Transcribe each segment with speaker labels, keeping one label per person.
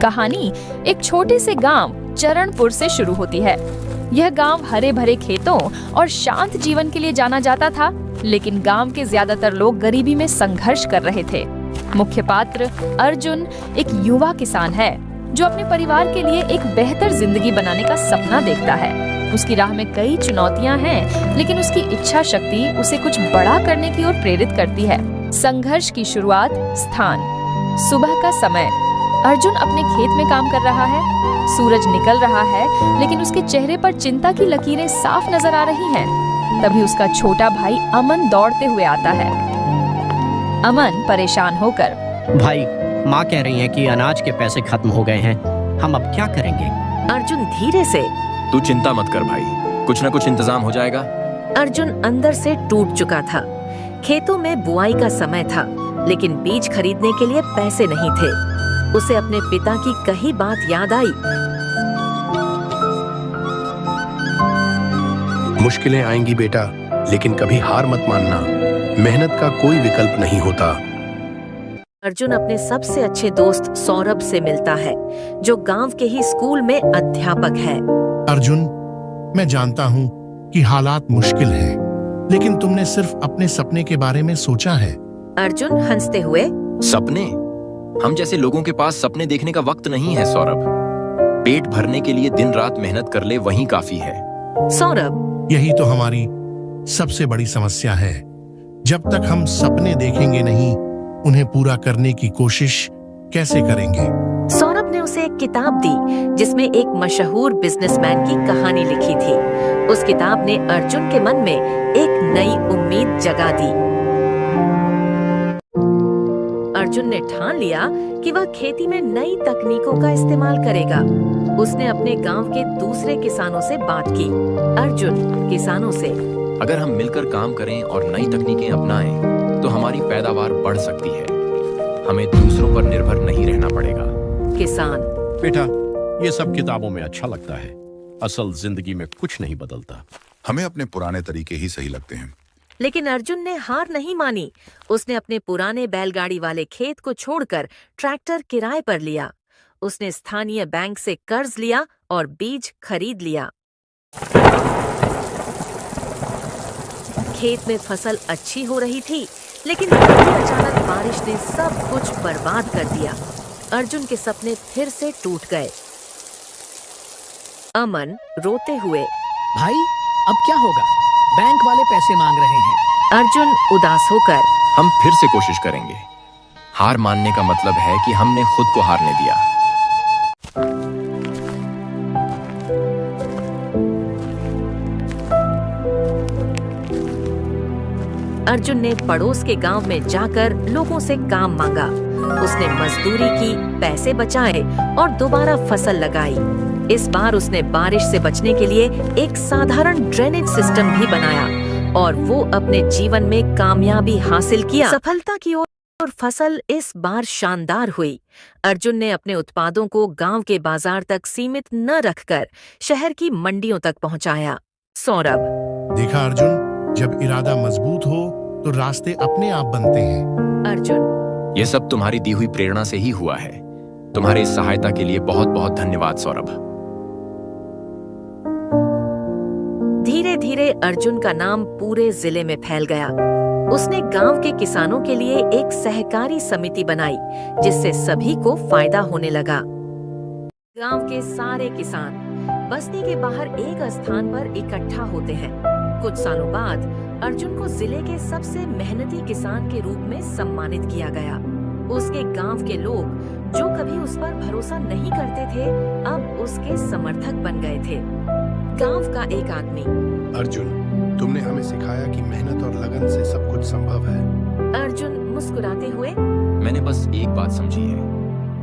Speaker 1: कहानी एक छोटे से गांव चरणपुर से शुरू होती है। यह गांव हरे भरे खेतों और शांत जीवन के लिए जाना जाता था, लेकिन गांव के ज्यादातर लोग गरीबी में संघर्ष कर रहे थे। मुख्य पात्र अर्जुन एक युवा किसान है जो अपने परिवार के लिए एक बेहतर जिंदगी बनाने का सपना देखता है। उसकी राह में कई चुनौतियां हैं, लेकिन उसकी इच्छा शक्ति उसे कुछ बड़ा करने की ओर प्रेरित करती है। संघर्ष की शुरुआत। स्थान सुबह का समय। अर्जुन अपने खेत में काम कर रहा है। सूरज निकल रहा है, लेकिन उसके चेहरे पर चिंता की लकीरें साफ नजर आ रही हैं। तभी उसका छोटा भाई अमन दौड़ते हुए आता है। अमन परेशान होकर,
Speaker 2: भाई, माँ कह रही है कि अनाज के पैसे खत्म हो गए हैं, हम अब क्या करेंगे?
Speaker 3: अर्जुन धीरे से,
Speaker 4: तू चिंता मत कर भाई, कुछ न कुछ इंतजाम हो जाएगा।
Speaker 3: अर्जुन अंदर से टूट चुका था। खेतों में बुआई का समय था, लेकिन बीज खरीदने के लिए पैसे नहीं थे। उसे अपने पिता की कही बात याद आई।
Speaker 5: मुश्किलें आएंगी बेटा, लेकिन कभी हार मत मानना। मेहनत का कोई विकल्प नहीं होता।
Speaker 3: अर्जुन अपने सबसे अच्छे दोस्त सौरभ से मिलता है, जो गांव के ही स्कूल में अध्यापक है।
Speaker 6: अर्जुन, मैं जानता हूँ कि हालात मुश्किल हैं, लेकिन तुमने सिर्फ अपने सपने के बारे में सोचा है।
Speaker 3: अर्जुन हंसते हुए,
Speaker 4: सपने? हम जैसे लोगों के पास सपने देखने का वक्त नहीं है सौरभ। पेट भरने के लिए दिन रात मेहनत कर ले, वही काफी है।
Speaker 3: सौरभ,
Speaker 6: यही तो हमारी सबसे बड़ी समस्या है। जब तक हम सपने देखेंगे नहीं, उन्हें पूरा करने की कोशिश कैसे करेंगे?
Speaker 3: सौरभ ने उसे एक किताब दी, जिसमें एक मशहूर बिजनेसमैन की कहानी लिखी थी। उस किताब ने अर्जुन के मन में एक नई उम्मीद जगा दी। अर्जुन ने ठान लिया कि वह खेती में नई तकनीकों का इस्तेमाल करेगा। उसने अपने गांव के दूसरे किसानों से बात की। अर्जुन किसानों से,
Speaker 4: अगर हम मिलकर काम करें और नई तकनीकें अपनाएं, तो हमारी पैदावार बढ़ सकती है। हमें दूसरों पर निर्भर नहीं रहना पड़ेगा।
Speaker 3: किसान,
Speaker 7: बेटा, ये सब किताबों में अच्छा लगता है, असल जिंदगी में कुछ नहीं बदलता।
Speaker 8: हमें अपने पुराने तरीके ही सही लगते हैं।
Speaker 3: लेकिन अर्जुन ने हार नहीं मानी। उसने अपने पुराने बैलगाड़ी वाले खेत को छोड़कर ट्रैक्टर किराए पर लिया। उसने स्थानीय बैंक से कर्ज लिया और बीज खरीद लिया। खेत में फसल अच्छी हो रही थी, लेकिन तभी अचानक बारिश ने सब कुछ बर्बाद कर दिया। अर्जुन के सपने फिर से टूट गए। अमन रोते हुए,
Speaker 9: भाई, अब क्या होगा? बैंक वाले पैसे मांग रहे हैं।
Speaker 3: अर्जुन उदास होकर,
Speaker 4: हम फिर से कोशिश करेंगे। हार मानने का मतलब है कि हमने खुद को हारने दिया।
Speaker 3: अर्जुन ने पड़ोस के गांव में जाकर लोगों से काम मांगा। उसने मजदूरी की, पैसे बचाए और दोबारा फसल लगाई। इस बार उसने बारिश से बचने के लिए एक साधारण ड्रेनेज सिस्टम भी बनाया और वो अपने जीवन में कामयाबी हासिल किया। सफलता की ओर फसल इस बार शानदार हुई। अर्जुन ने अपने उत्पादों को गांव के बाजार तक सीमित न रखकर शहर की मंडियों तक पहुंचाया। सौरभ,
Speaker 6: देखा अर्जुन, जब इरादा मजबूत हो तो रास्ते अपने आप बनते हैं।
Speaker 3: अर्जुन,
Speaker 4: यह सब तुम्हारी दी हुई प्रेरणा से ही हुआ है। तुम्हारी इस सहायता के लिए बहुत बहुत धन्यवाद सौरभ।
Speaker 3: धीरे धीरे अर्जुन का नाम पूरे जिले में फैल गया। उसने गांव के किसानों के लिए एक सहकारी समिति बनाई, जिससे सभी को फायदा होने लगा। गांव के सारे किसान बस्ती के बाहर एक स्थान पर इकट्ठा होते हैं। कुछ सालों बाद अर्जुन को जिले के सबसे मेहनती किसान के रूप में सम्मानित किया गया। उसके गांव के लोग, जो कभी उस पर भरोसा नहीं करते थे, अब उसके समर्थक बन गए थे। गांव का एक आदमी,
Speaker 5: अर्जुन, तुमने हमें सिखाया कि मेहनत और लगन से सब कुछ संभव है।
Speaker 3: अर्जुन मुस्कुराते हुए,
Speaker 4: मैंने बस एक बात समझी है,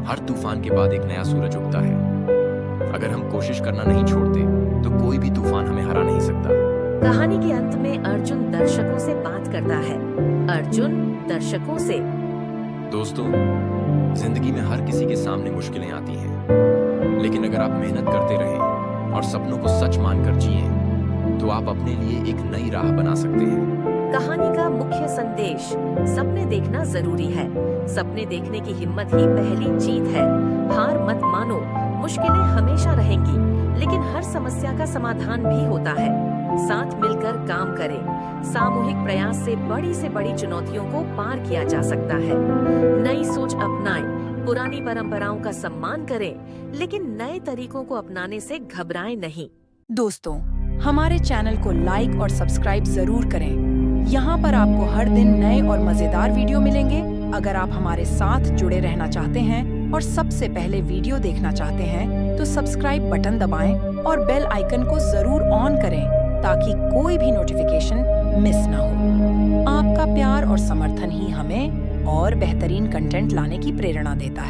Speaker 4: हर तूफान के बाद एक नया सूरज उगता है। अगर हम कोशिश करना नहीं छोड़ते, तो कोई भी तूफान हमें हरा नहीं सकता।
Speaker 3: कहानी के अंत में अर्जुन दर्शकों से बात करता है। अर्जुन दर्शकों से,
Speaker 4: दोस्तों, जिंदगी में हर किसी के सामने मुश्किलें आती हैं, लेकिन अगर आप मेहनत करते रहें और सपनों को सच मानकर जिएं, तो आप अपने लिए एक नई राह बना सकते हैं।
Speaker 3: कहानी का मुख्य संदेश, सपने देखना जरूरी है। सपने देखने की हिम्मत ही पहली जीत है। हार मत मानो, मुश्किलें हमेशा रहेंगी, लेकिन हर समस्या का समाधान भी होता है। साथ मिलकर काम करें। सामूहिक प्रयास से बड़ी चुनौतियों को पार किया जा सकता है। नई सोच अपनाएं, पुरानी परंपराओं का सम्मान करें, लेकिन नए तरीकों को अपनाने से घबराएं नहीं।
Speaker 10: दोस्तों, हमारे चैनल को लाइक और सब्सक्राइब जरूर करें। यहाँ पर आपको हर दिन नए और मजेदार वीडियो मिलेंगे। अगर आप हमारे साथ जुड़े रहना चाहते हैं और सबसे पहले वीडियो देखना चाहते हैं, तो सब्सक्राइब बटन दबाएं और बेल आइकन को जरूर ऑन करें ताकि कोई भी नोटिफिकेशन मिस ना हो। आपका प्यार और समर्थन ही हमें और बेहतरीन कंटेंट लाने की प्रेरणा देता है।